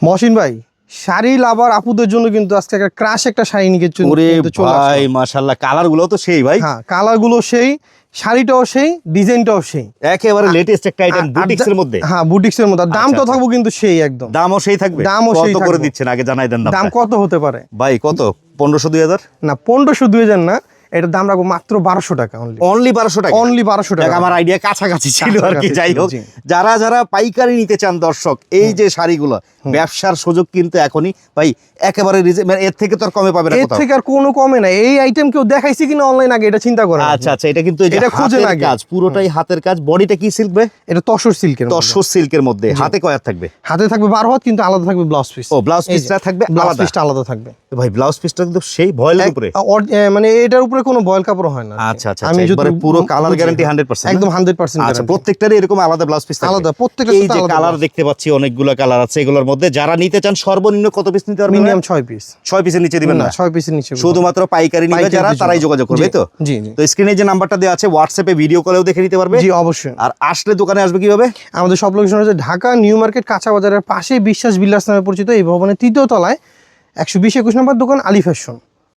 মহসিন ভাই, শাড়ি লাভার আপুদের জন্য কিন্তু আজকে একটা ক্রাশ একটা শাড়ি নিয়ে চলে ভাই মাশাআল্লাহ, কালার গুলো তো সেই ভাই। হ্যাঁ, কালার গুলো সেই, শাড়িটাও সেই, ডিজাইনটাও সেই, একেবারে লেটেস্ট একটা আইটেম বুটিক্স এর মধ্যে। হ্যাঁ, বুটিক্স এর মধ্যে। দামটা থাকবো কিন্তু সেই একদম, দামও সেই থাকবে। দামও সেই কত করে থাকবে। দিচ্ছেন আগে জানাই দেন। দাম কত হতে পারে ভাই? কত? 1500 2000? না, 1500 2000 না, এটার দাম রাখবো মাত্র 1200 টাকা। অনলি 1200 টাকা? অনলি 1200 টাকা। আমার আইডিয়া কাছাকাছি ছিল আর কি। যাই হোক, যারা যারা পাইকারি নিতে চান দর্শক, এই যে শাড়িগুলো, ব্যবসার সুযোগ কিন্তু এখনই ভাই একেবারে এর থেকে তো আর কমে পাবে না। এর থেকে আর কোনো কমে না। এই আইটেম কেউ দেখাইছে কিনা অনলাইন আগে এটা চিন্তা করেন। আচ্ছা আচ্ছা, এটা কিন্তু এটা খোঁজে না কাজ, পুরোটাই হাতের কাজ। বডিটা কি সিল্ক ভাই? এটা তসর সিল্কের। তসর সিল্কের মধ্যে। হাতে কয় হাত থাকবে? হাতে থাকবে 12 হাত, কিন্তু আলাদা থাকবে ব্লাউজ পিস। ও, ব্লাউজ পিসটা থাকবে আলাদা? ব্লাউজ পিসটা আলাদা থাকবে ভাই। ব্লাউজ পিসটা কিন্তু সেই ভয়েলের উপরে, মানে এটার উপরে কোনো বয়েল কাপড় হয় না। আচ্ছা আচ্ছা, আমি যদি পুরো কালার গ্যারান্টি 100%? একদম 100%। আচ্ছা, প্রত্যেকটারই এরকম আলাদা ব্লাউজ পিস থাকবে? আলাদা, প্রত্যেকটা। এই যে কালার দেখতে পাচ্ছি, অনেকগুলো কালার আছে। এগুলোর মধ্যে যারা নিতে চান সর্বনিম্ন কত পিস নিতে পারবেন? Minimum 6 piece. 6 পিসের নিচে দিবেন না? 6 পিসের নিচে শুধুমাত্র পাইকারি নিবে যারা, তারাই যোগাযোগ করবে। তো জি জি। তো স্ক্রিনে যে নাম্বারটা দেওয়া আছে, হোয়াটসঅ্যাপে ভিডিও কলেও দেখে নিতে পারবে। জি অবশ্যই। আর আসলে দোকানে আসবে কিভাবে? আমাদের সব লোকেশন হচ্ছে ঢাকা নিউ মার্কেট কাঁচা বাজারের পাশে বিশ্বাস বিল্ডার্স নামে পরিচিত এই ভবনের 3য় তলায় 120-21 নম্বর দোকান, আলী ফ্যাশন।